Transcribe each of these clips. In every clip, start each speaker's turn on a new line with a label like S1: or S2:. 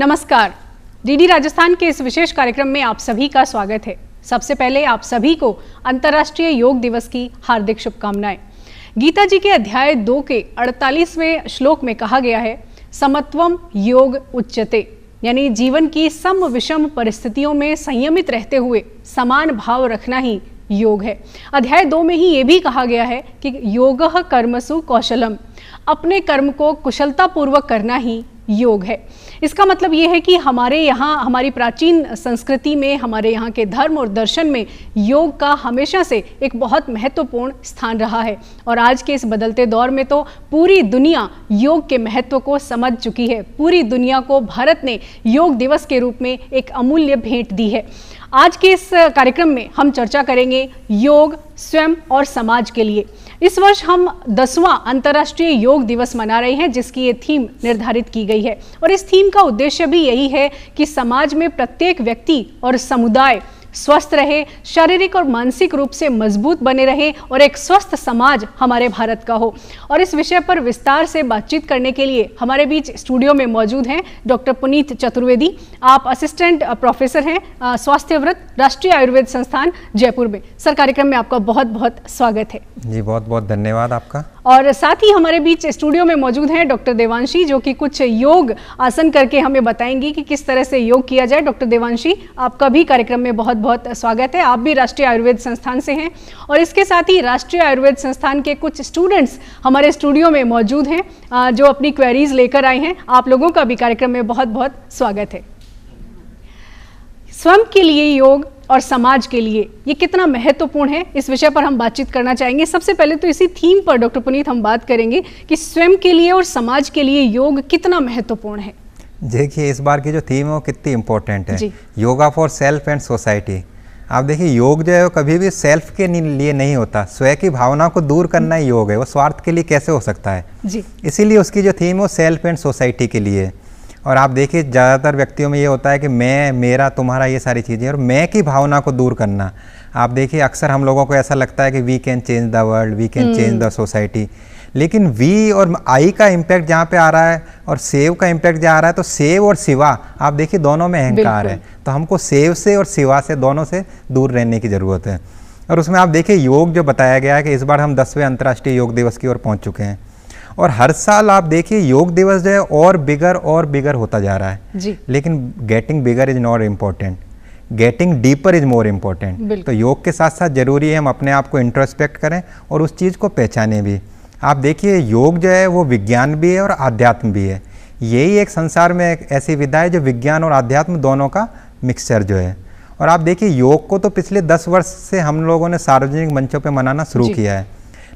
S1: नमस्कार। डीडी राजस्थान के इस विशेष कार्यक्रम में आप सभी का स्वागत है। सबसे पहले आप सभी को अंतर्राष्ट्रीय योग दिवस की हार्दिक शुभकामनाएं। गीता जी के अध्याय 2 के 48वें श्लोक में कहा गया है, समत्वम योग उच्यते, यानी जीवन की सम विषम परिस्थितियों में संयमित रहते हुए समान भाव रखना ही योग है। अध्याय 2 में ही ये भी कहा गया है कि योगः कर्मसु कौशलम, अपने कर्म को कुशलता पूर्वक करना ही योग है। इसका मतलब ये है कि हमारे यहाँ, हमारी प्राचीन संस्कृति में, हमारे यहाँ के धर्म और दर्शन में योग का हमेशा से एक बहुत महत्वपूर्ण स्थान रहा है। और आज के इस बदलते दौर में तो पूरी दुनिया योग के महत्व को समझ चुकी है। पूरी दुनिया को भारत ने योग दिवस के रूप में एक अमूल्य भेंट दी है। आज के इस कार्यक्रम में हम चर्चा करेंगे योग स्वयं और समाज के लिए। इस वर्ष हम 10वां अंतर्राष्ट्रीय योग दिवस मना रहे हैं, जिसकी ये थीम निर्धारित की गई है। और इस थीम का उद्देश्य भी यही है कि समाज में प्रत्येक व्यक्ति और समुदाय स्वस्थ रहे, शारीरिक और मानसिक रूप से मजबूत बने रहे और एक स्वस्थ समाज हमारे भारत का हो। और इस विषय पर विस्तार से बातचीत करने के लिए हमारे बीच स्टूडियो में मौजूद हैं डॉक्टर पुनीत चतुर्वेदी। आप असिस्टेंट प्रोफेसर हैं स्वास्थ्य व्रत, राष्ट्रीय आयुर्वेद संस्थान, जयपुर में। सर, कार्यक्रम में आपका बहुत बहुत स्वागत है।
S2: जी, बहुत बहुत धन्यवाद आपका।
S1: और साथ ही हमारे बीच स्टूडियो में मौजूद हैं डॉक्टर देवांशी, जो कि कुछ योग आसन करके हमें बताएंगी कि किस तरह से योग किया जाए। डॉक्टर देवांशी, आपका भी कार्यक्रम में बहुत बहुत स्वागत है। आप भी राष्ट्रीय आयुर्वेद संस्थान से हैं और इसके साथ ही राष्ट्रीय आयुर्वेद संस्थान के कुछ स्टूडेंट्स हमारे स्टूडियो में मौजूद हैं, जो अपनी क्वेरीज लेकर आए हैं। आप लोगों का भी कार्यक्रम में बहुत बहुत स्वागत है। स्वयं के लिए योग और समाज के लिए ये कितना महत्वपूर्ण है, इस विषय पर हम बातचीत करना चाहेंगे। सबसे पहले तो इसी थीम पर डॉक्टर पुनीत हम बात करेंगे कि स्वयं के लिए और समाज के लिए योग कितना महत्वपूर्ण है।
S2: देखिए, इस बार की जो थीम है वो कितनी इम्पोर्टेंट है, yoga for self and society. आप देखिए, योग जो है वो कभी भी सेल्फ के लिए नहीं होता, स्वयं की भावना को दूर करना ही योग है। वो स्वार्थ के लिए कैसे हो सकता है जी। इसीलिए उसकी जो थीम है वो सेल्फ एंड सोसाइटी के लिए। और आप देखिए, ज़्यादातर व्यक्तियों में ये होता है कि मैं, मेरा, तुम्हारा, ये सारी चीज़ें, और मैं की भावना को दूर करना। आप देखिए, अक्सर हम लोगों को ऐसा लगता है कि we can change the world, we can change the society, लेकिन वी और आई का इम्पैक्ट जहाँ पे आ रहा है और सेव का इम्पैक्ट जहाँ आ रहा है, तो सेव और शिवा, आप देखिए दोनों में अहंकार है। तो हमको सेव से और शिवा से, दोनों से दूर रहने की ज़रूरत है। और उसमें आप देखिए, योग जो बताया गया है कि इस बार हम 10वें अंतर्राष्ट्रीय योग दिवस की ओर पहुँच चुके हैं। और हर साल आप देखिए, योग दिवस जो है और बिगर होता जा रहा है जी। लेकिन getting bigger is not important, getting deeper is more important. तो योग के साथ साथ जरूरी है हम अपने आप को इंट्रोस्पेक्ट करें और उस चीज़ को पहचानें भी। आप देखिए, योग जो है वो विज्ञान भी है और आध्यात्म भी है। यही एक संसार में एक ऐसी विधा है जो विज्ञान और आध्यात्म दोनों का मिक्सचर जो है। और आप देखिए, योग को तो पिछले 10 वर्ष से हम लोगों ने सार्वजनिक मंचों पर मनाना शुरू किया है,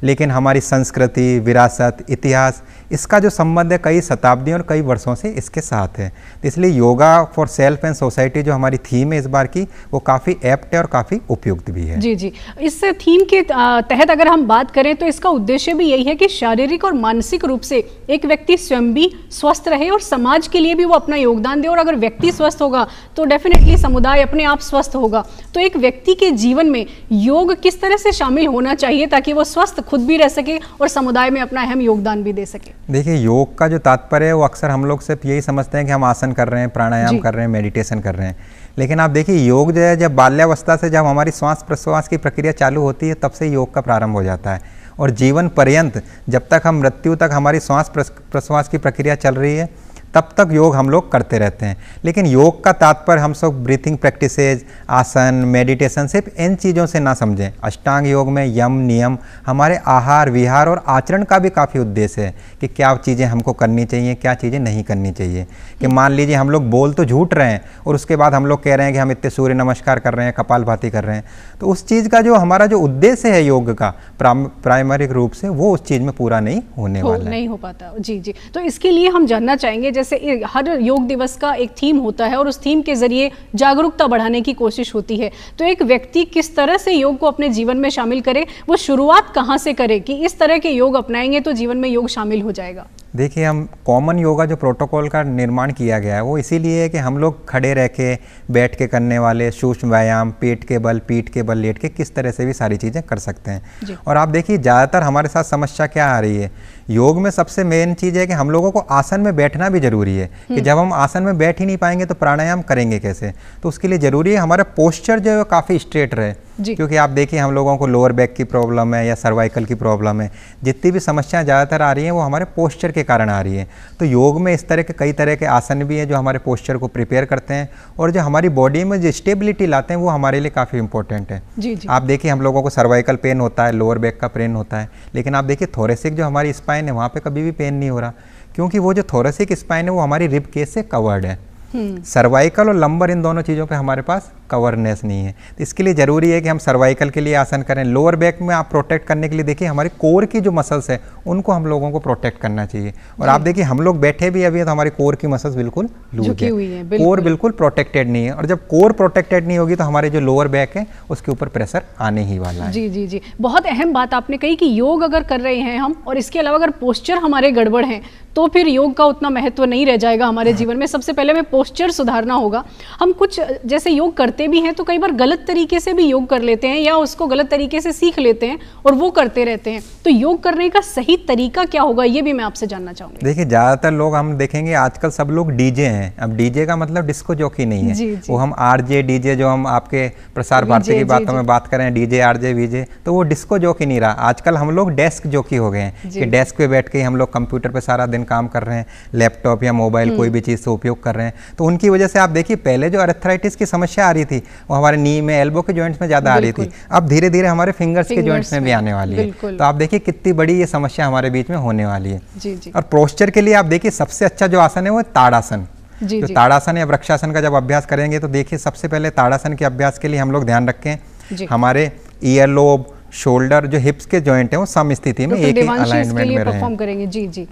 S2: लेकिन हमारी संस्कृति, विरासत, इतिहास, इसका जो संबंध है कई शताब्दियों और कई वर्षों से इसके साथ है। तो इसलिए yoga for self and society जो हमारी थीम है इस बार की, वो काफ़ी एप्ट है और काफ़ी उपयुक्त भी है।
S1: जी जी। इस थीम के तहत अगर हम बात करें तो इसका उद्देश्य भी यही है कि शारीरिक और मानसिक रूप से एक व्यक्ति स्वयं भी स्वस्थ रहे और समाज के लिए भी वो अपना योगदान दे। और अगर व्यक्ति स्वस्थ होगा तो डेफिनेटली समुदाय अपने आप स्वस्थ होगा। तो एक व्यक्ति के जीवन में योग किस तरह से शामिल होना चाहिए ताकि वो स्वस्थ खुद भी रह सके और समुदाय में अपना अहम योगदान भी दे सके।
S2: देखिए, योग का जो तात्पर्य है वो अक्सर हम लोग सिर्फ यही समझते हैं कि हम आसन कर रहे हैं, प्राणायाम कर रहे हैं, मेडिटेशन कर रहे हैं। लेकिन आप देखिए, योग जो है जब बाल्यावस्था से जब हमारी श्वास प्रश्वास की प्रक्रिया चालू होती है, तब से योग का प्रारंभ हो जाता है। और जीवन पर्यंत, जब तक हम मृत्यु तक हमारी श्वास प्रश्वास की प्रक्रिया चल रही है, तब तक योग हम लोग करते रहते हैं। लेकिन योग का तात्पर्य हम सब ब्रीथिंग प्रैक्टिसेज, आसन, मेडिटेशन, सिर्फ इन चीज़ों से ना समझें। अष्टांग योग में यम, नियम, हमारे आहार विहार और आचरण का भी काफ़ी उद्देश्य है कि क्या चीज़ें हमको करनी चाहिए, क्या चीज़ें नहीं करनी चाहिए। कि मान लीजिए हम लोग बोल तो झूठ रहे हैं और उसके बाद हम लोग कह रहे हैं कि हम इतने सूर्य नमस्कार कर रहे हैं, कपालभाति कर रहे हैं, तो उस चीज़ का जो हमारा जो उद्देश्य है योग का प्राइमरिक रूप से, वो उस चीज़ में पूरा नहीं होने वाला है,
S1: नहीं हो पाता। जी जी। तो इसके लिए हम जानना चाहेंगे, जैसे हर योग दिवस का एक थीम होता है और उस थीम के जरिए जागरूकता बढ़ाने की कोशिश होती है, तो एक व्यक्ति किस तरह से योग को अपने जीवन में शामिल करे, वो शुरुआत कहाँ से करे कि इस तरह के योग अपनाएंगे तो जीवन में योग शामिल हो जाएगा।
S2: देखिए, हम कॉमन योगा जो प्रोटोकॉल का निर्माण किया गया है वो इसीलिए है कि हम लोग खड़े रह के, बैठ के करने वाले सूक्ष्म व्यायाम, पेट के बल, पीठ के बल लेट के किस तरह से भी सारी चीज़ें कर सकते हैं। और आप देखिए ज़्यादातर हमारे साथ समस्या क्या आ रही है, योग में सबसे मेन चीज़ है कि हम लोगों को आसन में बैठना भी जरूरी है कि जब हम आसन में बैठ ही नहीं पाएंगे तो प्राणायाम करेंगे कैसे। तो उसके लिए ज़रूरी है हमारा पोस्चर जो है काफ़ी स्ट्रेट रहे, क्योंकि आप देखिए हम लोगों को लोअर बैक की प्रॉब्लम है या सर्वाइकल की प्रॉब्लम है, जितनी भी समस्याएं ज़्यादातर आ रही हैं वो हमारे पोस्चर के कारण आ रही है। तो योग में इस तरह के कई तरह के आसन भी हैं जो हमारे पोस्चर को प्रिपेयर करते हैं और जो हमारी बॉडी में जो स्टेबिलिटी लाते हैं वो हमारे लिए काफ़ी इंपॉर्टेंट है। आप देखिए हम लोगों को सर्वाइकल पेन होता है, लोअर बैक का पेन होता है, लेकिन आप देखिए थोरेसिक जो हमारी स्पाइन है वहाँ पे कभी भी पेन नहीं हो रहा, क्योंकि वो जो थोरेसिक स्पाइन है वो हमारी रिब केस से कवर्ड है। सर्वाइकल और लंबर इन दोनों चीज़ों पे हमारे पास कवरनेस नहीं है। तो इसके लिए ज़रूरी है कि हम सर्वाइकल के लिए आसन करें। लोअर बैक में आप प्रोटेक्ट करने के लिए देखिए हमारे कोर की जो मसल्स है उनको हम लोगों को प्रोटेक्ट करना चाहिए। और आप देखिए हम लोग बैठे भी अभी तो हमारी कोर की मसल्स बिल्कुल लूज है, कोर बिल्कुल प्रोटेक्टेड नहीं है। और जब कोर प्रोटेक्टेड नहीं होगी तो हमारे जो लोअर बैक है उसके ऊपर प्रेशर आने ही वाला है।
S1: जी जी जी, बहुत अहम बात आपने कही कि योग अगर कर रहे हैं हम और इसके अलावा अगर पोस्चर हमारे गड़बड़ हैं तो फिर योग का उतना महत्व नहीं रह जाएगा हमारे जीवन में। सबसे पहले हमें पोस्चर सुधारना होगा। हम कुछ जैसे योग करते भी हैं तो कई बार गलत तरीके से भी योग कर लेते हैं या उसको गलत तरीके से सीख लेते हैं और वो करते रहते हैं। तो योग करने का सही तरीका क्या होगा ये भी मैं आपसे जानना चाहूंगी।
S2: देखिए ज़्यादातर लोग हम देखेंगे आजकल सब लोग डीजे हैं। अब डीजे का मतलब डिस्को जॉकी नहीं है, वो हम आरजे डीजे जो हम आपके प्रसार भारती की बातों में बात करें, डीजे आरजे वीजे, तो वो डिस्को जॉकी नहीं रहा। आजकल हम लोग डेस्क जॉकी हो गए हैं कि डेस्क पे बैठ के हम लोग कंप्यूटर पे सारा दिन काम कर रहे हैं, लैपटॉप या मोबाइल कोई भी चीज़ से उपयोग कर रहे हैं। तो उनकी वजह से आप देखिए पहले जो अर्थराइटिस की समस्या आ रही थी वो हमारे नी में, एल्बो के जॉइंट्स में ज़्यादा आ रही थी, अब धीरे धीरे हमारे फिंगर्स के जॉइंट्स में भी आने वाली है। तो आप देखिए कितनी बड़ी ये समस्या हमारे बीच में होने वाली है। और पोस्चर के लिए आप देखिए सबसे अच्छा जो आसन है वो ताड़ासन। जो ताड़ासन या वृक्षासन का जब अभ्यास करेंगे तो देखिए सबसे पहले ताड़ासन के अभ्यास के लिए हम लोग ध्यान रखें हमारे ईयर लोब, शोल्डर, जो हिप्स के जॉइंट हैं वो सम स्थिति में एक ही अलाइनमेंट में रहें।
S1: जी जी,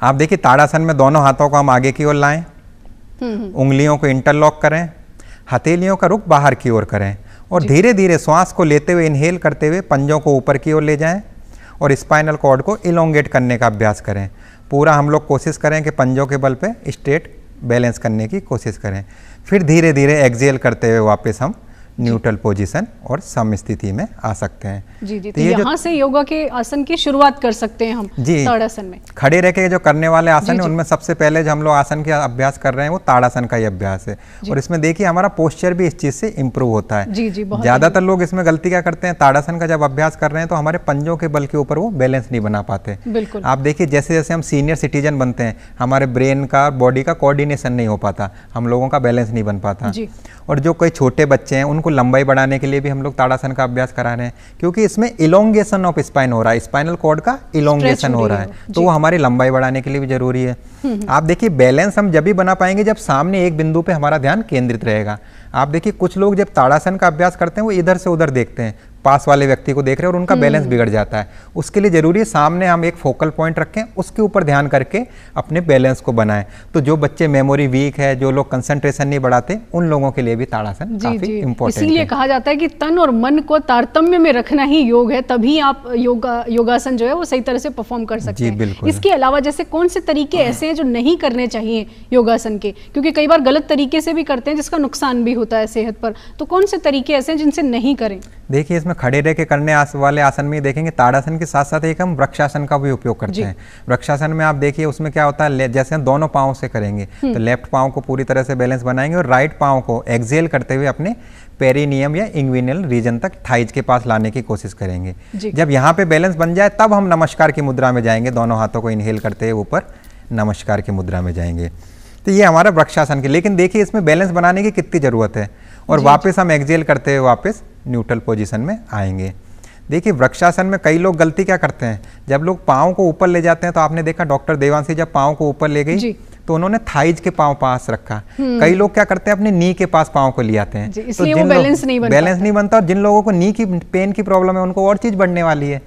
S2: आप देखिए ताड़ासन में दोनों हाथों को हम आगे की ओर लाएं, उंगलियों को इंटरलॉक करें, हथेलियों का रुख बाहर की ओर करें और धीरे धीरे श्वास को लेते हुए इनहेल करते हुए पंजों को ऊपर की ओर ले जाएं और स्पाइनल कॉर्ड को इलोंगेट करने का अभ्यास करें। पूरा हम लोग कोशिश करें कि पंजों के बल पे स्ट्रेट बैलेंस करने की कोशिश करें। फिर धीरे धीरे एक्सहेल करते हुए वापस हम न्यूट्रल पोजीशन और सम स्थिति में आ सकते हैं।
S1: जी जी, तो यहाँ से योगा के आसन की शुरुआत कर सकते हैं हम।
S2: जी,
S1: ताड़ासन में
S2: खड़े रह के जो करने वाले आसन है उनमें सबसे पहले जो हम लोग आसन का अभ्यास कर रहे हैं वो ताड़ासन का ही अभ्यास है। और इसमें देखिए हमारा पोस्चर भी इस चीज से इंप्रूव होता है।
S1: जी जी,
S2: ज्यादातर लोग इसमें गलती क्या करते हैं, ताड़ासन का जब अभ्यास कर रहे हैं तो हमारे पंजों के बल के ऊपर वो बैलेंस नहीं बना पाते।
S1: बिल्कुल।
S2: आप देखिए जैसे जैसे हम सीनियर सिटीजन बनते हैं हमारे ब्रेन का, बॉडी का कोऑर्डिनेशन नहीं हो पाता, हम लोगों का बैलेंस नहीं बन पाता। और जो कोई छोटे बच्चे हैं उनको लंबाई बढ़ाने के लिए भी हम लोग ताड़ासन का अभ्यास करा रहे हैं, क्योंकि इसमें इलोंगेशन ऑफ स्पाइन हो रहा है, स्पाइनल कॉर्ड का इलोंगेशन हो रहा है, तो वो हमारी लंबाई बढ़ाने के लिए भी जरूरी है। आप देखिए बैलेंस हम जब भी बना पाएंगे जब सामने एक बिंदु पे हमारा ध्यान केंद्रित रहेगा। आप देखिए कुछ लोग जब ताड़ासन का अभ्यास करते हैं वो इधर से उधर देखते हैं, पास वाले व्यक्ति को देख रहे हैं और उनका बैलेंस बिगड़ जाता है। उसके लिए जरूरी है सामने हम एक फोकल पॉइंट रखें, उसके ऊपर ध्यान करके अपने बैलेंस को बनाएं। तो जो बच्चे मेमोरी वीक है, जो लोग कंसंट्रेशन नहीं बढ़ाते, उन लोगों के लिए भी ताड़ासन काफी इंपॉर्टेंट है।
S1: इसीलिए कहा जाता है कि तन और मन को तारतम्य में रखना ही योग है, तभी आप योगासन जो है वो सही तरह से परफॉर्म कर सकते हैं।
S2: बिल्कुल।
S1: इसके अलावा जैसे कौन से तरीके ऐसे हैं जो नहीं करने चाहिए योगासन के, क्योंकि कई बार गलत तरीके से भी करते हैं जिसका नुकसान भी होता है सेहत पर, तो कौन से तरीके ऐसे हैं जिनसे नहीं करें?
S2: देखिए इसमें खड़े रह के करने वाले आसन में देखेंगे ताड़ासन के साथ साथ एक हम वृक्षासन का भी उपयोग करते हैं। वृक्षासन में आप देखिए उसमें क्या होता है, जैसे हम दोनों पाँव से करेंगे तो लेफ्ट पाँव को पूरी तरह से बैलेंस बनाएंगे और राइट पाँव को एक्सहेल करते हुए अपने पेरिनियम या इंग्विनल रीजन तक थाइज के पास लाने की कोशिश करेंगे। जब यहाँ पे बैलेंस बन जाए तब हम नमस्कार की मुद्रा में जाएंगे, दोनों हाथों को इनहेल करते हुए ऊपर नमस्कार की मुद्रा में जाएंगे। तो ये हमारा वृक्षासन के, लेकिन देखिए इसमें बैलेंस बनाने की कितनी जरूरत है। और वापस हम एक्सहेल करते हुए वापस न्यूट्रल पोजीशन में आएंगे। देखिए वृक्षासन में कई लोग गलती क्या करते हैं, जब लोग पाँव को ऊपर ले जाते हैं तो आपने देखा डॉक्टर देवांशी जब पाँव को ऊपर ले गई तो उन्होंने थाइज के पाँव पास रखा। कई लोग क्या करते हैं अपने नी के पास पाँव को ले आते हैं, तो
S1: इसलिए वो बैलेंस नहीं बनता।
S2: और जिन लोगों को नी की पेन की प्रॉब्लम है उनको और चीज बढ़ने वाली है।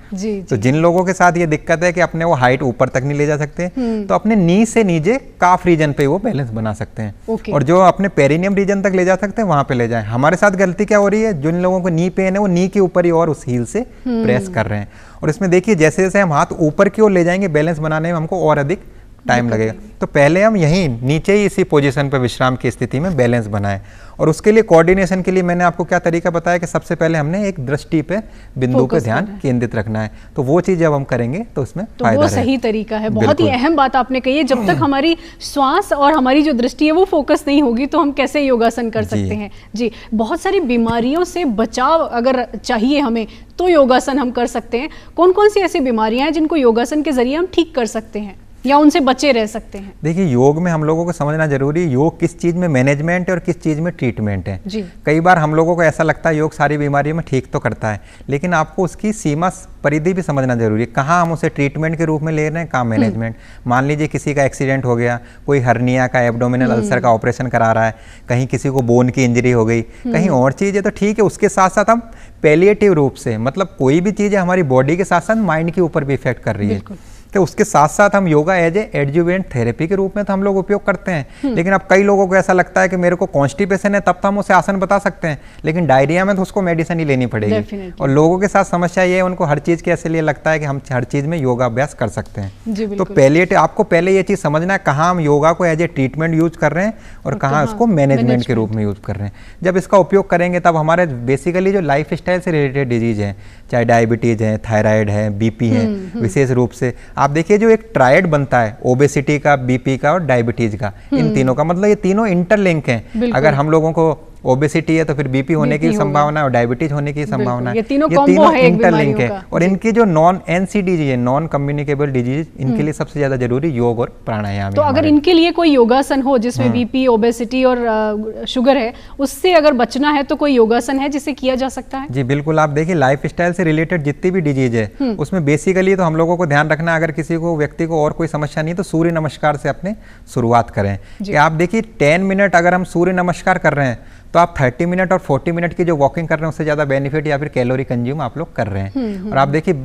S2: तो जिन लोगों के साथ ये दिक्कत है कि अपने वो हाइट ऊपर तक नहीं ले जा सकते, तो अपने नी से नीचे काफ रीजन पे वो बैलेंस बना सकते हैं। और जो अपने पेरिनियम रीजन तक ले जा सकते हैं वहां पे ले जाएं। हमारे साथ गलती क्या हो रही है, जिन लोगों को नी पेन है वो नी के ऊपर ही और उस हील से प्रेस कर रहे हैं। और इसमें देखिए जैसे जैसे हम हाथ ऊपर की ओर ले जाएंगे बैलेंस बनाने में हमको और अधिक टाइम लगेगा। तो पहले हम यहीं नीचे ही इसी पोजीशन पर विश्राम की स्थिति में बैलेंस बनाएं, और उसके लिए कोऑर्डिनेशन के लिए मैंने आपको क्या तरीका बताया कि सबसे पहले हमने एक दृष्टि पे बिंदु पे ध्यान केंद्रित रखना है। तो वो चीज जब हम करेंगे तो उसमें
S1: तो वो सही तरीका है। बहुत ही अहम बात आपने कही है, जब तक हमारी श्वास और हमारी जो दृष्टि है वो फोकस नहीं होगी तो हम कैसे योगासन कर सकते हैं। जी, बहुत सारी बीमारियों से बचाव अगर चाहिए हमें तो योगासन हम कर सकते हैं। कौन कौन सी ऐसी बीमारियां हैं जिनको योगासन के जरिए हम ठीक कर सकते हैं या उनसे बचे रह सकते हैं?
S2: देखिए, योग में हम लोगों को समझना जरूरी है योग किस चीज में मैनेजमेंट है और किस चीज में ट्रीटमेंट है।
S1: जी।
S2: कई बार हम लोगों को ऐसा लगता है योग सारी बीमारियों में ठीक तो करता है, लेकिन आपको उसकी सीमा परिधि भी समझना जरूरी है। कहाँ हम उसे ट्रीटमेंट के रूप में ले रहे हैं, कहाँ मैनेजमेंट। मान लीजिए किसी का एक्सीडेंट हो गया, कोई हर्निया का, एब्डोमिनल अल्सर का ऑपरेशन करा रहा है, कहीं किसी को बोन की इंजरी हो गई, कहीं और चीज़ है, तो ठीक है, उसके साथ साथ हम पैलिएटिव रूप से, मतलब कोई भी चीज़ है हमारी बॉडी के साथ साथ माइंड के ऊपर भी इफेक्ट कर रही है, तो उसके साथ साथ हम yoga as a adjuvant therapy के रूप में तो हम लोग उपयोग करते हैं। लेकिन अब कई लोगों को ऐसा लगता है कि मेरे को कॉन्स्टिपेशन है तब तो हम उसे आसन बता सकते हैं, लेकिन डायरिया में तो उसको मेडिसिन ही लेनी पड़ेगी। और लोगों के साथ समस्या ये है, उनको हर चीज़ के ऐसे लिए लगता है कि हम हर चीज़ में योगा अभ्यास कर सकते हैं। तो पैलिएटिव, आपको पहले ये चीज़ समझना है कहाँ हम योगा को एज ए ट्रीटमेंट यूज कर रहे हैं और कहाँ उसको मैनेजमेंट के रूप में यूज कर रहे हैं। जब इसका उपयोग करेंगे तब हमारे बेसिकली जो लाइफ स्टाइल से रिलेटेड डिजीज हैं, चाहे डायबिटीज़ है, थायराइड है, बीपी है, विशेष रूप से आप देखिए जो एक ट्रायड बनता है ओबेसिटी का, बीपी का और डायबिटीज का, इन तीनों का मतलब ये तीनों इंटरलिंक हैं। अगर हम लोगों को ओबेसिटी है तो फिर बीपी होने की संभावना है और डायबिटीज होने की संभावना है।
S1: ये तीनों
S2: इंटरलिंक है। और इनकी जो नॉन एनसीडीजी है, नॉन कम्युनिकेबल डिजीज, इनके लिए सबसे ज्यादा जरूरी योग और प्राणायाम।
S1: तो अगर इनके लिए कोई योगासन हो जिसमें बीपी, ओबेसिटी और शुगर है, उससे अगर बचना है तो कोई योगासन है जिसे किया जा सकता है?
S2: जी बिल्कुल, आप देखिए लाइफ स्टाइल से रिलेटेड जितनी भी डिजीज है उसमें बेसिकली तो हम लोगों को ध्यान रखना है, अगर किसी को व्यक्ति को और कोई समस्या नहीं तो सूर्य नमस्कार से अपने शुरुआत करें। कि आप देखिए 10 मिनट अगर हम सूर्य नमस्कार कर रहे हैं तो आप 30 मिनट और 40 मिनट की जो वॉकिंग कर रहे हैं उससे ज़्यादा बेनिफिट या फिर कैलोरी कंज्यूम आप लोग कर रहे हैं। और आप देखिए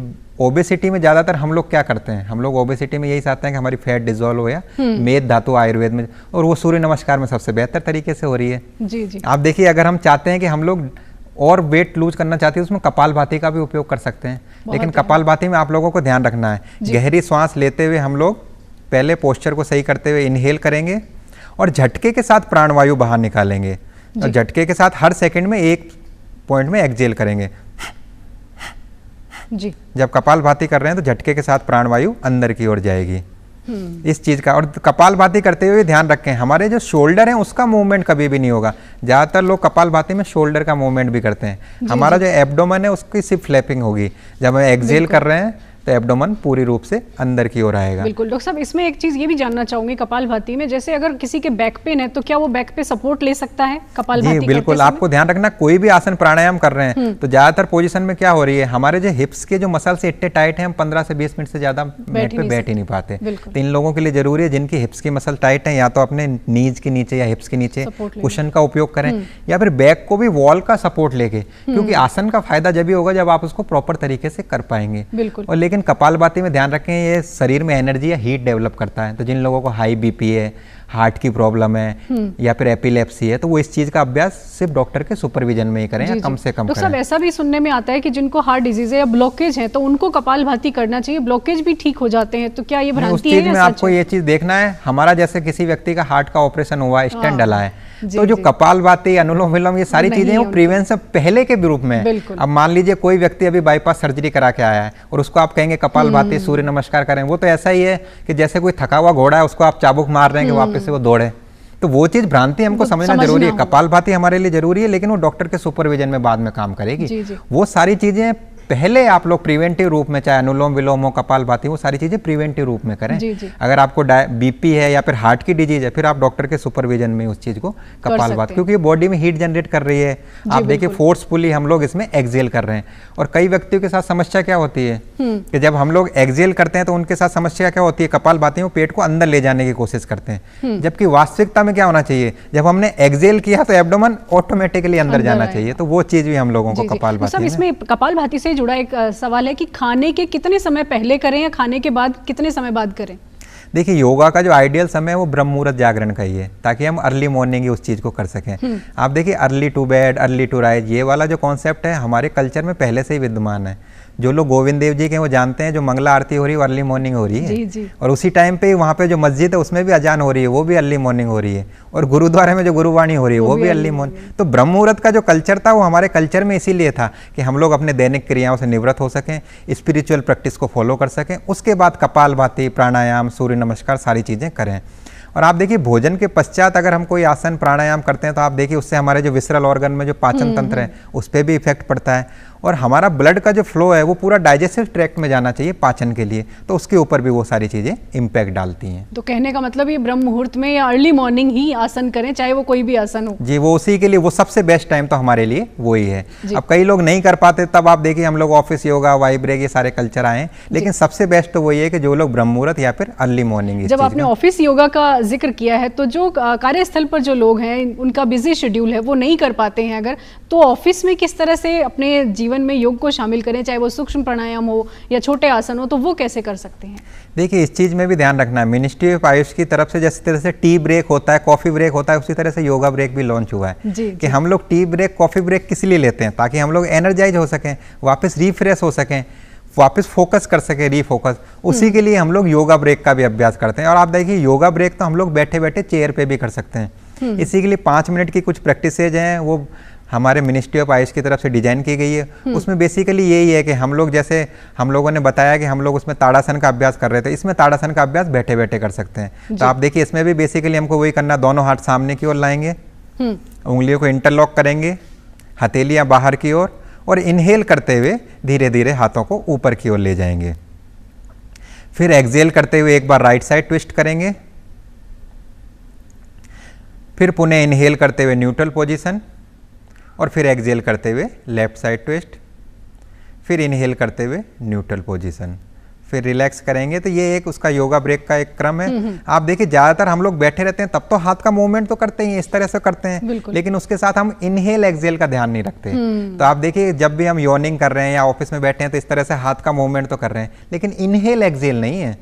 S2: ओबेसिटी में ज़्यादातर हम लोग क्या करते हैं, हम लोग ओबेसिटी में यही चाहते हैं कि हमारी फैट डिजोल्व हो, या मेद धातु आयुर्वेद में, और वो सूर्य नमस्कार में सबसे बेहतर तरीके से हो रही है।
S1: जी जी।
S2: आप देखिए अगर हम चाहते हैं कि हम लोग और वेट लूज करना चाहते हैं उसमें कपालभाति का भी उपयोग कर सकते हैं। लेकिन कपालभाति में आप लोगों को ध्यान रखना है, गहरी सांस लेते हुए हम लोग पहले पोस्चर को सही करते हुए इनहेल करेंगे और झटके के साथ प्राणवायु बाहर निकालेंगे, और झटके के साथ हर सेकंड में एक पॉइंट में एक्सहेल करेंगे।
S1: जी।
S2: जब कपालभाति कर रहे हैं तो झटके के साथ प्राणवायु अंदर की ओर जाएगी। इस चीज का, और कपालभाति करते हुए ध्यान रखें हमारे जो शोल्डर है उसका मूवमेंट कभी भी नहीं होगा। ज्यादातर लोग कपालभाति में शोल्डर का मूवमेंट भी करते हैं। हमारा जो एब्डोमेन है उसकी सिर्फ फ्लैपिंग होगी। जब हम एक्सहेल कर रहे हैं तो एब्डोमेन पूरी रूप से अंदर की ओर आएगा।
S1: बिल्कुल डॉक्टर साहब, इसमें एक चीज ये भी जानना चाहूंगी कपालभाति में, जैसे अगर किसी के बैक पेन है तो क्या वो बैक पे सपोर्ट ले सकता है कपालभाति?
S2: जी बिल्कुल, आपको ध्यान रखना कोई भी आसन प्राणायाम कर रहे हैं तो ज्यादातर पोजीशन में क्या हो रही है, हमारे जो हिप्स के जो मसल्स इतने टाइट हैं हम 15 से 20 मिनट से ज्यादा मैट पे बैठ ही नहीं पाते। तो इन लोगों के लिए जरूरी है जिनकी हिप्स की मसल टाइट है, या तो अपने नीज के नीचे या हिप्स के नीचे कुशन का उपयोग करें, या फिर बैक को भी वॉल का सपोर्ट लेके, क्योंकि आसन का फायदा जब भी होगा जब आप उसको प्रॉपर तरीके से कर पाएंगे। और लेकिन कपालभाति में ध्यान रखें ये शरीर में एनर्जी या हीट डेवलप करता है। तो जिन लोगों को हाई बीपी है, हार्ट की प्रॉब्लम है या फिर एपिलेप्सी है, तो वो इस चीज का अभ्यास सिर्फ डॉक्टर के सुपरविजन में ही करें या कम से कम करें।
S1: तो सब ऐसा भी सुनने में आता है कि जिनको हार्ट डिजीज है या ब्लॉकेज है तो उनको कपालभाति करना चाहिए, ब्लॉकेज भी ठीक हो जाते हैं, तो क्या ये भ्रांति है? उस
S2: चीज में आपको ये चीज देखना है, हमारा जैसे किसी व्यक्ति का हार्ट का ऑपरेशन हुआ, स्टेंट डला है, तो जो कपालभाति, अनुलोम विलोम, ये सारी चीजें वो प्रिवेंशन पहले के रूप में। अब मान लीजिए कोई व्यक्ति अभी बाईपास सर्जरी करा के आया है और उसको आप कहेंगे कपालभाति, सूर्य नमस्कार करें, वो तो ऐसा ही है कि जैसे कोई थका हुआ घोड़ा है उसको आप चाबुक मार रहे हैं कि वापस से वो दौड़े। तो वो चीज भ्रांति हमको समझना जरूरी है। कपालभाति हमारे लिए जरूरी है लेकिन वो डॉक्टर के सुपरविजन में बाद में काम करेगी। वो सारी चीजें पहले आप लोग प्रिवेंटिव रूप में, चाहे अनुलोम विलोम हो, कपालभाति, वो सारी चीजें प्रिवेंटिव रूप में करें। अगर आपको बीपी है या फिर हार्ट की डिजीज है, फिर आप डॉक्टर के सुपरविजन में उस चीज को कपालभाति, क्योंकि ये बॉडी में हीट जनरेट कर रही है। आप देखिए फोर्सफुली हम लोग इसमें एक्सहेल कर रहे हैं। और कई व्यक्तियों के साथ समस्या क्या होती है कि जब हम लोग एक्सहेल करते हैं तो उनके साथ समस्या क्या होती है, कपालभाति में पेट को अंदर ले जाने की कोशिश करते हैं, जबकि वास्तविकता में क्या होना चाहिए, जब हमने एक्सहेल किया तो एब्डोमेन ऑटोमेटिकली अंदर जाना चाहिए। तो वो चीज भी हम लोगों को कपालभाति,
S1: इसमें कपालभाति से जुड़ा एक सवाल है कि खाने के कितने समय पहले करें या खाने के बाद कितने समय बाद करें?
S2: देखिए योगा का जो आइडियल समय है वो ब्रह्म मुहूर्त जागरण का ही है, ताकि हम अर्ली मॉर्निंग ही उस चीज को कर सकें। आप देखिए early to bed, early to rise, ये वाला जो कॉन्सेप्ट है हमारे कल्चर में पहले से ही विद्यमान है। जो लोग गोविंद देव जी के वो जानते हैं, जो मंगला आरती हो रही है अर्ली मॉर्निंग हो रही है
S1: जी जी।
S2: और उसी टाइम पे वहाँ पे जो मस्जिद है उसमें भी अजान हो रही है, वो भी अर्ली मॉर्निंग हो रही है, और गुरुद्वारे में जो गुरुवाणी हो रही है वो भी अर्ली मॉर्निंग। तो ब्रह्म मुहूर्त का जो कल्चर था वो हमारे कल्चर में इसीलिए था कि हम लोग अपने दैनिक क्रियाओं से निवृत्त हो सकें, स्पिरिचुअल प्रैक्टिस को फॉलो कर सकें, उसके बाद कपालभाति, प्राणायाम, सूर्य नमस्कार सारी चीज़ें करें। और आप देखिए भोजन के पश्चात अगर हम कोई आसन प्राणायाम करते हैं तो आप देखिए उससे हमारे जो विसरल ऑर्गन में जो पाचन तंत्र है उस पर भी इफेक्ट पड़ता है, और हमारा ब्लड का जो फ्लो है वो पूरा डाइजेस्टिव ट्रैक्ट में जाना चाहिए पाचन के लिए, तो उसके ऊपर भी वो सारी चीज़ें इम्पैक्ट डालती हैं।
S1: तो कहने का मतलब ये ब्रह्म मुहूर्त में या अर्ली मॉर्निंग ही आसन करें, चाहे वो कोई भी आसन हो।
S2: जी, वो उसी के लिए वो सबसे बेस्ट टाइम तो हमारे लिए वही है। अब कई लोग नहीं कर पाते, तब आप देखिए हम लोग ऑफिस योगा, वाइब ब्रेक, ये सारे कल्चर आए हैं, लेकिन सबसे बेस्ट तो वही है कि जो लोग ब्रह्म मुहूर्त या फिर अर्ली मॉर्निंग।
S1: जब आपने ऑफिस योगा का जिक्र किया है तो जो कार्यस्थल पर जो लोग हैं उनका बिजी शेड्यूल है, वो नहीं कर पाते हैं अगर, तो ऑफिस में किस तरह से अपने जीवन में योग को शामिल करें, चाहे वो सूक्ष्म प्राणायाम हो या छोटे आसन हो, तो वो कैसे कर सकते हैं?
S2: देखिए इस चीज़ में भी ध्यान रखना है, मिनिस्ट्री ऑफ आयुष की तरफ से जिस तरह से टी ब्रेक होता है, कॉफ़ी ब्रेक होता है, उसी तरह से योगा ब्रेक भी लॉन्च हुआ है कि हम लोग टी ब्रेक, कॉफ़ी ब्रेक किस लिए लेते हैं, ताकि हम लोग एनर्जाइज हो सकें, वापस रिफ्रेश हो सकें, वापस फोकस कर सके, रीफोकस। उसी के लिए हम लोग योगा ब्रेक का भी अभ्यास करते हैं। और आप देखिए योगा ब्रेक तो हम लोग बैठे बैठे चेयर पे भी कर सकते हैं। इसी के लिए 5 मिनट की कुछ प्रैक्टिसेज हैं, वो हमारे मिनिस्ट्री ऑफ आयुष की तरफ से डिजाइन की गई है। उसमें बेसिकली यही है कि हम लोग, जैसे हम लोगों ने बताया कि हम लोग उसमें ताड़ासन का अभ्यास कर रहे थे, इसमें ताड़ासन का अभ्यास बैठे बैठे कर सकते हैं। तो आप देखिए इसमें भी बेसिकली हमको वही करना, दोनों हाथ सामने की ओर लाएंगे, उंगलियों को इंटरलॉक करेंगे, हथेलियां बाहर की ओर, और इनहेल करते हुए धीरे धीरे हाथों को ऊपर की ओर ले जाएंगे। फिर एक्सहेल करते हुए एक बार राइट साइड ट्विस्ट करेंगे, फिर पुनः इनहेल करते हुए न्यूट्रल पोजीशन, और फिर एक्सहेल करते हुए लेफ्ट साइड ट्विस्ट, फिर इनहेल करते हुए न्यूट्रल पोजीशन, फिर रिलैक्स करेंगे। तो ये एक उसका योगा ब्रेक का एक क्रम है। आप देखिए ज़्यादातर हम लोग बैठे रहते हैं तब तो हाथ का मूवमेंट तो करते ही इस तरह से करते हैं, लेकिन उसके साथ हम इनहेल एक्सहेल का ध्यान नहीं रखते। तो आप देखिए जब भी हम यॉर्निंग कर रहे हैं या ऑफिस में बैठे हैं तो इस तरह से हाथ का मूवमेंट तो कर रहे हैं, लेकिन इनहेल एक्सहेल नहीं है।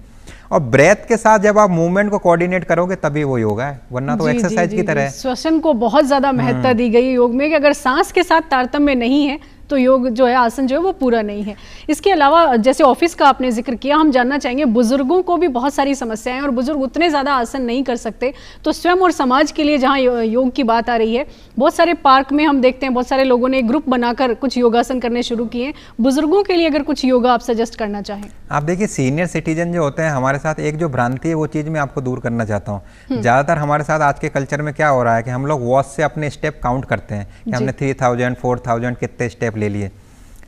S2: और ब्रेथ के साथ जब आप मूवमेंट को कोऑर्डिनेट करोगे तभी वो योगा है, वरना तो एक्सरसाइज की तरह है।
S1: श्वसन को बहुत ज्यादा महत्ता दी गई योग में कि अगर सांस के साथ तारतम्य नहीं है तो योग जो है, आसन जो है वो पूरा नहीं है। इसके अलावा जैसे ऑफिस का आपने जिक्र किया, हम जानना चाहेंगे बुजुर्गों को भी बहुत सारी समस्याएं हैं और बुजुर्ग उतने ज़्यादा आसन नहीं कर सकते, तो स्वयं और समाज के लिए जहाँ योग की बात आ रही है, बहुत सारे पार्क में हम देखते हैं बहुत सारे लोगों ने ग्रुप बनाकर कुछ योगासन करने शुरू किए। बुजुर्गों के लिए अगर कुछ योगा आप सजेस्ट करना चाहें?
S2: आप देखिए सीनियर सिटीजन जो होते हैं हमारे साथ, एक जो भ्रांति है वो चीज़ मैं आपको दूर करना चाहता हूँ। ज़्यादातर हमारे साथ आज के कल्चर में क्या हो रहा है कि हम लोग वॉच से अपने स्टेप काउंट करते हैं कि हमने 3000 4000 कितने स्टेप ले लिए,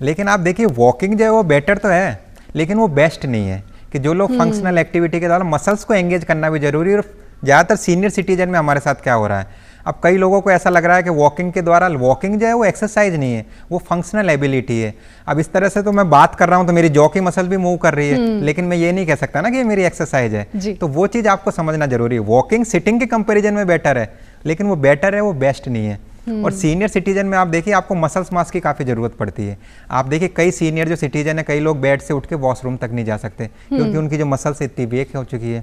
S2: लेकिन आप देखिए वॉकिंग जो है वो बेटर तो है, लेकिन वो बेस्ट नहीं है। कि जो लोग फंक्शनल एक्टिविटी के दौरान मसल्स को एंगेज करना भी जरूरी है। और ज़्यादातर सीनियर सिटीजन में हमारे साथ क्या हो रहा है, अब कई लोगों को ऐसा लग रहा है कि वॉकिंग के द्वारा, वॉकिंग जो है वो एक्सरसाइज नहीं है, वो फंक्शनल एबिलिटी है। अब इस तरह से तो मैं बात कर रहा हूँ तो मेरी जॉ की मसल भी मूव कर रही है, लेकिन मैं ये नहीं कह सकता ना कि ये मेरी एक्सरसाइज है। तो वो चीज़ आपको समझना जरूरी है। वॉकिंग सिटिंग के कंपेरिजन में बेटर है, लेकिन वो बेटर है, वो बेस्ट नहीं है। और सीनियर सिटीजन में आप देखिए आपको मसल्स मास की काफ़ी ज़रूरत पड़ती है। आप देखिए कई सीनियर जो सिटीजन है, कई लोग बेड से उठ के वॉशरूम तक नहीं जा सकते क्योंकि उनकी जो मसल्स इतनी वीक हो चुकी है।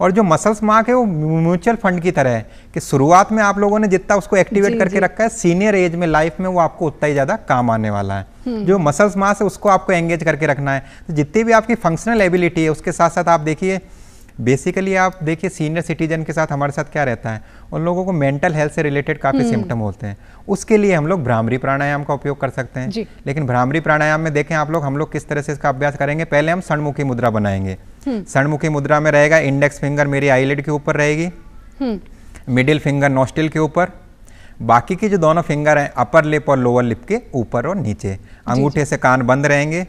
S2: और जो मसल्स मार्क है वो म्यूचुअल फंड की तरह है कि शुरुआत में आप लोगों ने जितना उसको एक्टिवेट करके रखा है, सीनियर एज में लाइफ में वो आपको उतना ही ज़्यादा काम आने वाला है। जो मसल्स मास है उसको आपको एंगेज करके रखना है। तो जितनी भी आपकी फंक्शनल एबिलिटी है उसके साथ साथ आप देखिए बेसिकली आप देखिए सीनियर सिटीजन के साथ हमारे साथ क्या रहता है, उन लोगों को मेंटल हेल्थ से रिलेटेड काफ़ी सिम्टम होते हैं। उसके लिए हम लोग भ्रामरी प्राणायाम का उपयोग कर सकते हैं। लेकिन भ्रामरी प्राणायाम में देखें आप लोग, हम लोग किस तरह से इसका अभ्यास करेंगे। पहले हम षणमुखी मुद्रा बनाएंगे। षणमुखी मुद्रा में रहेगा इंडेक्स फिंगर मेरी आईलिड के ऊपर रहेगी, मिडिल फिंगर नोस्टिल के ऊपर, बाकी की जो दोनों फिंगर हैं अपर लिप और लोअर लिप के ऊपर और नीचे। अंगूठे से कान बंद रहेंगे,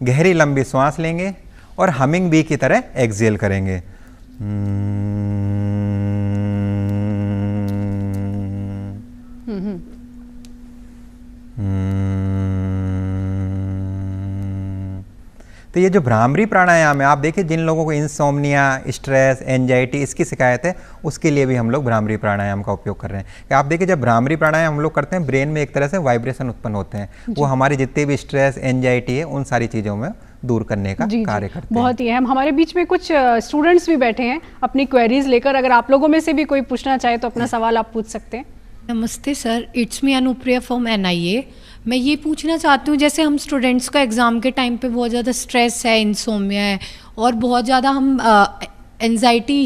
S2: गहरी लंबी सांस लेंगे और हमिंग बी की तरह एक्सहेल करेंगे। तो ये जो भ्रामरी प्राणायाम है, आप देखिए जिन लोगों को इंसोम्निया, स्ट्रेस, एंजाइटी इसकी शिकायत है, उसके लिए भी हम लोग भ्रामरी प्राणायाम का उपयोग कर रहे हैं। कि आप देखिए जब भ्रामरी प्राणायाम हम लोग करते हैं, ब्रेन में एक तरह से वाइब्रेशन उत्पन्न होते हैं, वो हमारी जितनी भी स्ट्रेस, एंजाइटी है उन सारी चीज़ों में दूर करने का कार्य करते हैं।
S1: बहुत ही अहम। हमारे बीच में कुछ स्टूडेंट्स भी बैठे हैं अपनी क्वेरीज लेकर, अगर आप लोगों में से भी कोई पूछना चाहे तो अपना सवाल आप पूछ सकते हैं।
S3: नमस्ते sir, it's me Anupriya from NIA। मैं ये पूछना चाहती हूँ, जैसे हम स्टूडेंट्स को एग्ज़ाम के टाइम पे बहुत ज़्यादा स्ट्रेस है, इंसोम्निया है और बहुत ज़्यादा हम एंजाइटी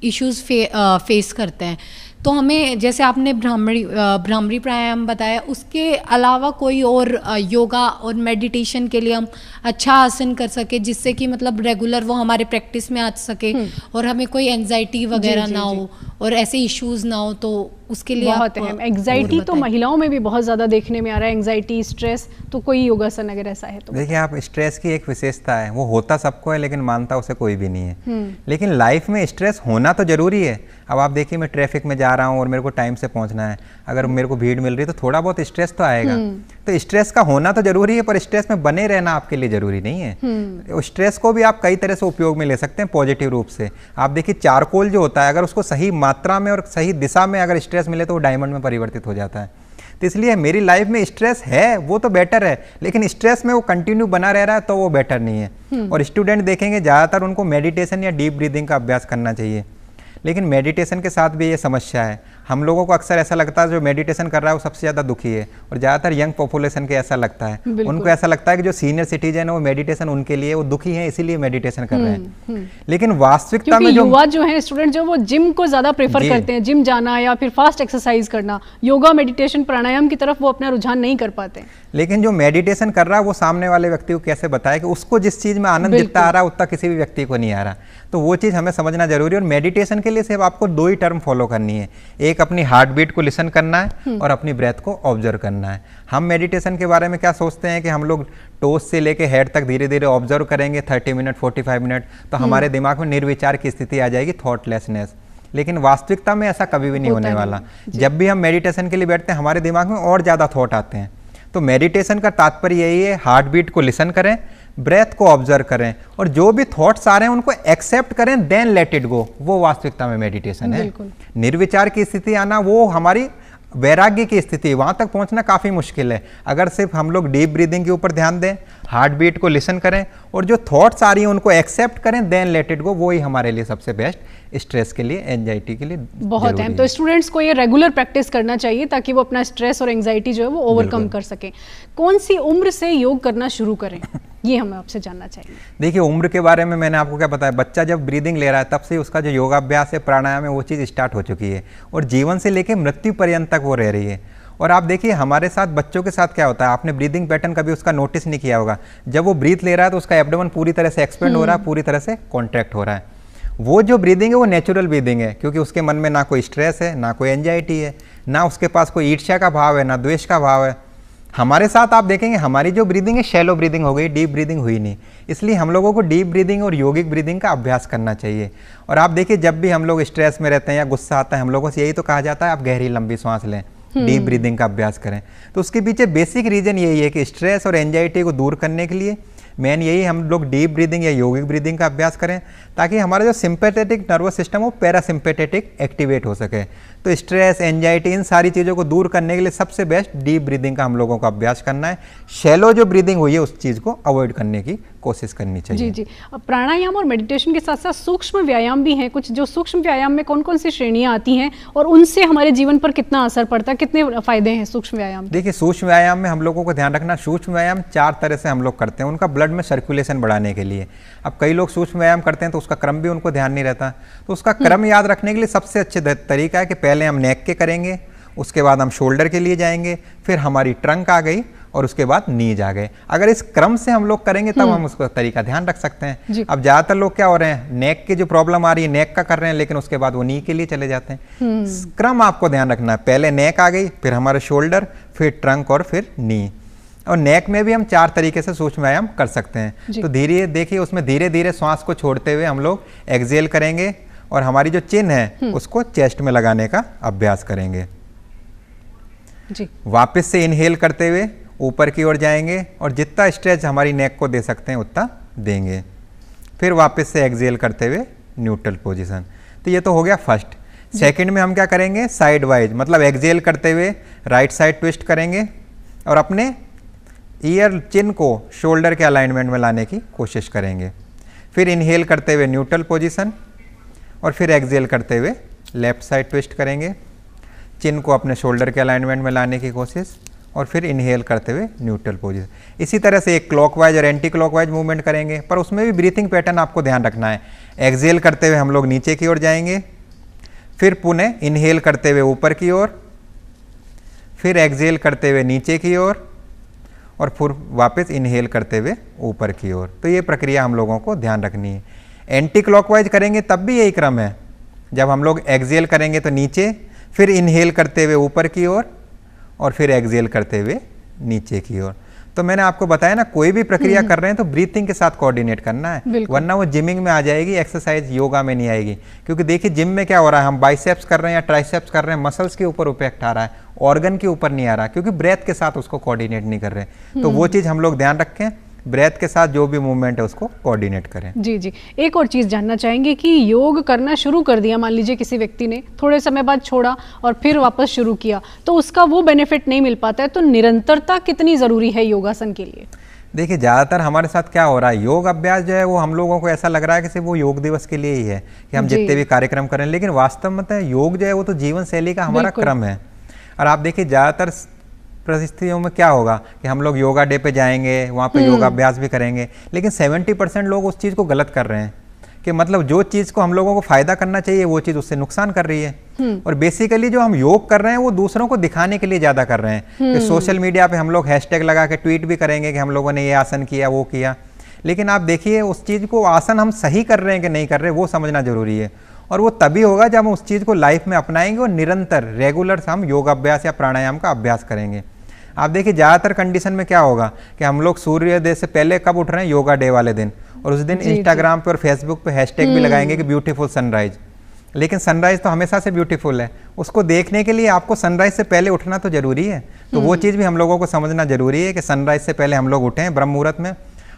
S3: इश्यूज़ फेस करते हैं, तो हमें जैसे आपने भ्रामरी प्राणायाम बताया, उसके अलावा कोई और योगा और मेडिटेशन के लिए हम अच्छा आसन कर सके जिससे कि मतलब रेगुलर वो हमारे प्रैक्टिस में आ सके और हमें कोई एंजाइटी वगैरह ना हो और ऐसे इश्यूज ना हो, तो उसके लिए
S1: बहुत अहम। एंजाइटी तो महिलाओं में भी बहुत ज़्यादा देखने में आ रहा है, एंजाइटी, स्ट्रेस, तो कोई योगासन अगर ऐसा है तो
S2: देखिए आप, स्ट्रेस की एक विशेषता है, वो होता सबको है लेकिन मानता उसे कोई भी नहीं है। लेकिन लाइफ में स्ट्रेस होना तो जरूरी है। अब आप देखिए, मैं ट्रैफिक में जा रहा हूँ और मेरे को टाइम से पहुँचना है, अगर मेरे को भीड़ मिल रही है तो थोड़ा बहुत स्ट्रेस तो आएगा। तो स्ट्रेस का होना तो जरूरी है, पर स्ट्रेस में बने रहना आपके लिए जरूरी नहीं है। स्ट्रेस को भी आप कई तरह से उपयोग में ले सकते हैं पॉजिटिव रूप से। आप देखिए, चारकोल जो होता है, अगर उसको सही मात्रा में और सही दिशा में अगर स्ट्रेस मिले तो वो डायमंड में परिवर्तित हो जाता है। तो इसलिए मेरी लाइफ में स्ट्रेस है वो तो बेटर है, लेकिन स्ट्रेस में वो कंटिन्यू बना रह रहा है तो वो बेटर नहीं है। और स्टूडेंट देखेंगे ज़्यादातर उनको मेडिटेशन या डीप ब्रीदिंग का अभ्यास करना चाहिए, लेकिन मेडिटेशन के साथ भी ये समस्या है। हम लोगों को अक्सर ऐसा लगता है जो मेडिटेशन कर रहा है वो सबसे ज़्यादा दुखी है, और ज़्यादातर यंग पॉपुलेशन के ऐसा लगता है। उनको ऐसा लगता है कि जो सीनियर सिटीजन है वो मेडिटेशन उनके लिए, वो दुखी हैं इसीलिए मेडिटेशन कर रहे हैं। लेकिन वास्तविकता में जो
S1: युवा जो है, स्टूडेंट जो, वो जिम को ज़्यादा प्रेफर करते हैं, जिम जाना या फिर फास्ट एक्सरसाइज करना, योगा, मेडिटेशन, प्राणायाम की तरफ वो अपना रुझान नहीं कर पाते।
S2: लेकिन जो मेडिटेशन कर रहा है वो सामने वाले व्यक्ति को कैसे बताए कि उसको जिस चीज़ में आनंद जितना आ रहा है उतना किसी भी व्यक्ति को नहीं आ रहा, तो वो चीज़ हमें समझना जरूरी है। और मेडिटेशन के लिए सिर्फ आपको 2 ही टर्म फॉलो करनी है, एक अपनी हार्ट बीट को लिसन करना है और अपनी ब्रेथ को ऑब्जर्व करना है। हम मेडिटेशन के बारे में क्या सोचते हैं कि हम लोग टोस से लेके हेड तक धीरे धीरे ऑब्जर्व करेंगे 30 मिनट 45 मिनट, तो हमारे दिमाग में निर्विचार की स्थिति आ जाएगी, थॉटलेसनेस। लेकिन वास्तविकता में ऐसा कभी भी नहीं होने वाला। जब भी हम मेडिटेशन के लिए बैठते हैं हमारे दिमाग में और ज़्यादा थॉट आते हैं। तो मेडिटेशन का तात्पर्य यही है, हार्ट बीट को लिसन करें, ब्रेथ को ऑब्जर्व करें और जो भी थॉट्स आ रहे हैं उनको एक्सेप्ट करें, देन लेट इट गो। वो वास्तविकता में मेडिटेशन है। निर्विचार की स्थिति आना वो हमारी वैराग्य की स्थिति, वहां तक पहुंचना काफी मुश्किल है। अगर सिर्फ हम लोग डीप ब्रीदिंग के ऊपर ध्यान दें, हार्ट बीट को लिसन करें और जो थॉट्स आ रही हैं उनको एक्सेप्ट करें, देन लेट इट गो, वो ही हमारे लिए सबसे बेस्ट, स्ट्रेस के लिए, एंजाइटी के लिए बहुत
S1: अहम। तो स्टूडेंट्स को ये रेगुलर प्रैक्टिस करना चाहिए ताकि वो अपना स्ट्रेस और एंजाइटी जो है वो ओवरकम कर सकें। कौन सी उम्र से योग करना शुरू करें, ये हमें आपसे जानना चाहिए।
S2: देखिए, उम्र के बारे में मैंने आपको क्या बताया, बच्चा जब ब्रीदिंग ले रहा है तब से उसका जो योगाभ्यास है, प्राणायाम है, वो चीज़ स्टार्ट हो चुकी है और जीवन से लेकर मृत्यु पर्यंत तक वो रह रही है। और आप देखिए हमारे साथ बच्चों के साथ क्या होता है, आपने ब्रीदिंग पैटर्न कभी उसका नोटिस नहीं किया होगा। जब वो ब्रीथ ले रहा है तो उसका एब्डोमेन पूरी तरह से एक्सपेंड हो रहा है, पूरी तरह से कॉन्ट्रैक्ट हो रहा है। वो जो ब्रीदिंग है वो नेचुरल ब्रीदिंग है, क्योंकि उसके मन में ना कोई स्ट्रेस है, ना कोई एंजाइटी है, ना उसके पास कोई ईर्ष्या का भाव है, ना द्वेष का भाव है। हमारे साथ आप देखेंगे हमारी जो ब्रीदिंग है शैलो ब्रीदिंग हो गई, डीप ब्रीदिंग हुई नहीं। इसलिए हम लोगों को डीप ब्रीदिंग और योगिक ब्रीदिंग का अभ्यास करना चाहिए। और आप देखिए, जब भी हम लोग स्ट्रेस में रहते हैं या गुस्सा आता है, हम लोगों से यही तो कहा जाता है आप गहरी लंबी सांस लें, डीप ब्रीदिंग का अभ्यास करें। तो उसके पीछे बेसिक रीजन यही है कि स्ट्रेस और एंजाइटी को दूर करने के लिए मेन यही हम लोग डीप ब्रीदिंग या योगिक ब्रीदिंग का अभ्यास करें, ताकि हमारा जो सिंपैथेटिक नर्वस सिस्टम हो पैरासिम्पैथेटिक एक्टिवेट हो सके। तो स्ट्रेस, एंजाइटी, इन सारी चीज़ों को दूर करने के लिए सबसे बेस्ट डीप ब्रीदिंग का हम लोगों को अभ्यास करना है। शैलो जो ब्रीदिंग हुई है उस चीज़ को अवॉइड करने की कोशिश करनी चाहिए।
S1: जी। अब प्राणायाम और मेडिटेशन के साथ साथ सूक्ष्म व्यायाम भी हैं कुछ, जो सूक्ष्म व्यायाम में कौन कौन सी श्रेणियां आती हैं और उनसे हमारे जीवन पर कितना असर पड़ता है, कितने फायदे हैं सूक्ष्म व्यायाम?
S2: देखिए, सूक्ष्म व्यायाम में हम लोगों को ध्यान रखना, सूक्ष्म व्यायाम 4 तरह से हम लोग करते हैं उनका ब्लड में सर्कुलेशन बढ़ाने के लिए। अब कई लोग सूक्ष्म व्यायाम करते हैं तो उसका क्रम भी उनको ध्यान नहीं रहता, तो उसका क्रम याद रखने के लिए सबसे अच्छे तरीका है कि पहले हम नेक के करेंगे, उसके बाद हम शोल्डर के लिए जाएंगे, फिर हमारी ट्रंक आ गई और उसके बाद नीज आ गए। अगर इस क्रम से हम लोग करेंगे तब हम उसका तरीका ध्यान रख सकते हैं। अब ज्यादातर लोग क्या हो रहे हैं, नेक की जो प्रॉब्लम आ रही है नेक का कर रहे हैं, लेकिन उसके बाद वो नी के लिए चले जाते हैं। क्रम आपको ध्यान रखना है, पहले नेक आ गई, फिर हमारे शोल्डर, फिर ट्रंक और फिर नी। और नेक में भी हम 4 तरीके से सूक्ष्म व्यायाम कर सकते हैं। तो धीरे देखिए उसमें धीरे धीरे श्वास को छोड़ते हुए हम लोग एक्सहेल करेंगे और हमारी जो चिन है उसको चेस्ट में लगाने का अभ्यास करेंगे। वापस से इनहेल करते हुए ऊपर की ओर जाएंगे और जितना स्ट्रेच हमारी नेक को दे सकते हैं उतना देंगे। फिर वापस से एक्सहेल करते हुए न्यूट्रल पोजीशन। तो ये तो हो गया फर्स्ट। सेकंड में हम क्या करेंगे, साइड वाइज, मतलब एक्सहेल करते हुए राइट साइड ट्विस्ट करेंगे और अपने ईयर चिन को शोल्डर के अलाइनमेंट में लाने की कोशिश करेंगे। फिर इनहेल करते हुए न्यूट्रल पोजीशन और फिर एक्सहेल करते हुए लेफ्ट साइड ट्विस्ट करेंगे, चिन को अपने शोल्डर के अलाइनमेंट में लाने की कोशिश और फिर इनहेल करते हुए न्यूट्रल पोजीशन। इसी तरह से एक क्लॉकवाइज और एंटी क्लॉकवाइज मूवमेंट करेंगे, पर उसमें भी ब्रीथिंग पैटर्न आपको ध्यान रखना है। एक्सहेल करते हुए हम लोग नीचे की ओर जाएंगे, फिर पुनः इनहेल करते हुए ऊपर की ओर, फिर एक्सहेल करते हुए नीचे की ओर, और फिर वापस इनहेल करते हुए ऊपर की ओर। तो ये प्रक्रिया हम लोगों को ध्यान रखनी है। एंटी क्लॉकवाइज करेंगे तब भी यही क्रम है। जब हम लोग एक्सहेल करेंगे तो नीचे, फिर इनहेल करते हुए ऊपर की ओर, और फिर एक्सहेल करते हुए नीचे की ओर। तो मैंने आपको बताया ना, कोई भी प्रक्रिया कर रहे हैं तो ब्रीथिंग के साथ कोऑर्डिनेट करना है, वरना वो जिमिंग में आ जाएगी, एक्सरसाइज योगा में नहीं आएगी। क्योंकि देखिए जिम में क्या हो रहा है, हम बाइसेप्स कर रहे हैं या ट्राइसेप्स कर रहे हैं, मसल्स के ऊपर इफेक्ट आ रहा है, ऑर्गन के ऊपर नहीं आ रहा, क्योंकि ब्रेथ के साथ उसको कोऑर्डिनेट नहीं कर रहे। तो वो चीज़ हम लोग ध्यान रखें, ब्रेथ के साथ जो भी मूवमेंट है उसको कोऑर्डिनेट करें।
S1: जी जी, एक और चीज़ जानना चाहेंगे कि योग करना शुरू कर दिया, मान लीजिए किसी व्यक्ति ने थोड़े समय बाद छोड़ा और फिर वापस शुरू किया, तो उसका वो बेनिफिट नहीं मिल पाता है, तो निरंतरता कितनी ज़रूरी है योगासन के लिए?
S2: देखिए ज़्यादातर हमारे साथ क्या हो रहा है, योग अभ्यास जो है वो हम लोगों को ऐसा लग रहा है कि सिर्फ वो योग दिवस के लिए ही है कि हम जितने भी कार्यक्रम करें, लेकिन वास्तव में तो योग जो है वो तो जीवन शैली का हमारा क्रम है। और आप देखिए ज़्यादातर परिस्थितियों में क्या होगा कि हम लोग योगा डे पे जाएंगे, वहाँ पे योगा अभ्यास भी करेंगे, लेकिन 70% लोग उस चीज़ को गलत कर रहे हैं कि मतलब जो चीज़ को हम लोगों को फायदा करना चाहिए वो चीज़ उससे नुकसान कर रही है। और बेसिकली जो हम योग कर रहे हैं वो दूसरों को दिखाने के लिए ज़्यादा कर रहे हैं कि सोशल मीडिया पे हम लोग हैशटैग लगा के ट्वीट भी करेंगे कि हम लोगों ने ये आसन किया, वो किया, लेकिन आप देखिए उस चीज़ को आसन हम सही कर रहे हैं कि नहीं कर रहे वो समझना जरूरी है। और वो तभी होगा जब हम उस चीज़ को लाइफ में अपनाएंगे और निरंतर रेगुलर हम योग अभ्यास या प्राणायाम का अभ्यास करेंगे। आप देखिए ज़्यादातर कंडीशन में क्या होगा कि हम लोग सूर्योदय से पहले कब उठ रहे हैं, योगा डे वाले दिन, और उस दिन इंस्टाग्राम पे और फेसबुक पे हैशटैग भी लगाएंगे कि ब्यूटीफुल सनराइज, लेकिन सनराइज तो हमेशा से ब्यूटीफुल है, उसको देखने के लिए आपको सनराइज से पहले उठना तो जरूरी है। तो वो चीज़ भी हम लोगों को समझना जरूरी है कि सनराइज से पहले हम लोग उठें ब्रह्म मुहूर्त में,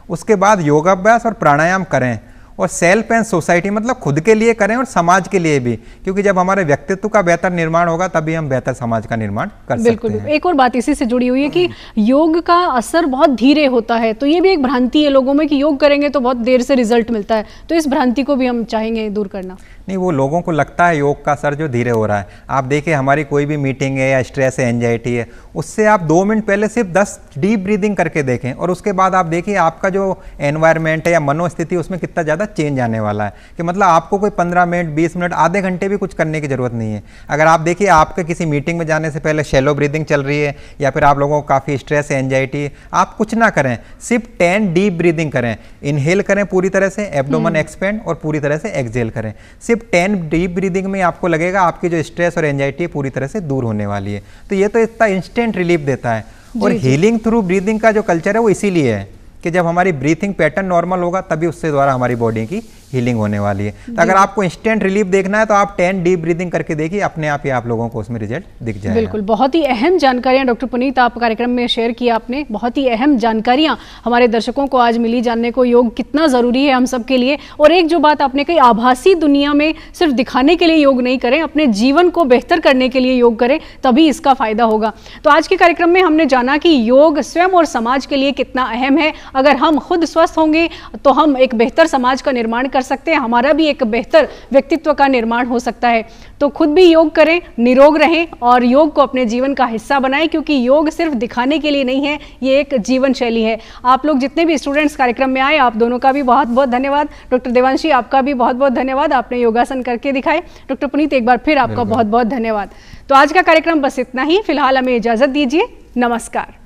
S2: उसके बाद योगाभ्यास और प्राणायाम करें, और सेल्फ एंड सोसाइटी मतलब खुद के लिए करें और समाज के लिए भी, क्योंकि जब हमारे व्यक्तित्व का बेहतर निर्माण होगा तभी हम बेहतर समाज का निर्माण कर सकते हैं।
S1: एक और बात इसी से जुड़ी हुई है कि योग का असर बहुत धीरे होता है, तो ये भी एक भ्रांति है लोगों में कि योग करेंगे तो बहुत देर से रिजल्ट मिलता है, तो इस भ्रांति को भी हम चाहेंगे दूर करना।
S2: नहीं, वो लोगों को लगता है योग का असर जो धीरे हो रहा है। आप देखिए हमारी कोई भी मीटिंग है या स्ट्रेस है, एंजाइटी है, उससे आप 2 मिनट पहले सिर्फ 10 डीप ब्रीदिंग करके देखें, और उसके बाद आप देखिए आपका जो एनवायरनमेंट है या मनोस्थिति उसमें कितना ज़्यादा चेंज आने वाला है। कि मतलब आपको कोई 15 मिनट 20 मिनट आधे घंटे भी कुछ करने की ज़रूरत नहीं है। अगर आप देखिए आपके किसी मीटिंग में जाने से पहले शैलो ब्रीदिंग चल रही है, या फिर आप लोगों को काफ़ी स्ट्रेस है, एंजाइटी है, आप कुछ ना करें, सिर्फ 10 डीप ब्रीदिंग करें, इनहेल करें पूरी तरह से, एब्डोमेन एक्सपेंड, और पूरी तरह से एक्सहेल करें। सिर्फ 10 डीप ब्रीदिंग में आपको लगेगा आपकी जो स्ट्रेस और एंजाइटी पूरी तरह से दूर होने वाली है। तो ये तो इतना इंस्टेंट रिलीफ देता है। और हीलिंग थ्रू ब्रीदिंग का जो कल्चर है वो इसीलिए है कि जब हमारी ब्रीथिंग पैटर्न नॉर्मल होगा तभी उससे द्वारा हमारी बॉडी की हीलिंग होने वाली है। तो अगर आपको इंस्टेंट रिलीफ देखना है तो आप 10 डीप ब्रीदिंग करके देखिए, अपने आप ही आप लोगों को उसमें रिजल्ट दिख जाएगा।
S1: बिल्कुल, बहुत ही अहम जानकारियां डॉक्टर पुनीत आप कार्यक्रम में शेयर किया आपने, बहुत ही अहम जानकारियां हमारे दर्शकों को आज मिली जानने को, योग कितना ज़रूरी है हम सब के लिए। और एक जो बात आपने कही, आभासी दुनिया में सिर्फ दिखाने के लिए योग नहीं करें, अपने जीवन को बेहतर करने के लिए योग करें, तभी इसका फायदा होगा। तो आज के कार्यक्रम में हमने जाना कि योग स्वयं और समाज के लिए कितना अहम है। अगर हम खुद स्वस्थ होंगे तो हम एक बेहतर समाज का निर्माण कर सकते हैं, हमारा भी एक बेहतर व्यक्तित्व का निर्माण हो सकता है। तो खुद भी योग करें, निरोग रहें और योग को अपने जीवन का हिस्सा बनाएं, क्योंकि योग सिर्फ दिखाने के लिए नहीं है, ये एक जीवन शैली है। आप लोग जितने भी स्टूडेंट्स कार्यक्रम में आए, आप दोनों का भी बहुत बहुत धन्यवाद। डॉक्टर देवांशी, आपका भी बहुत बहुत धन्यवाद, आपने योगासन करके दिखाए। डॉक्टर पुनीत, एक बार फिर आपका बहुत बहुत धन्यवाद। तो आज का कार्यक्रम बस इतना ही, फिलहाल हमें इजाजत दीजिए, नमस्कार।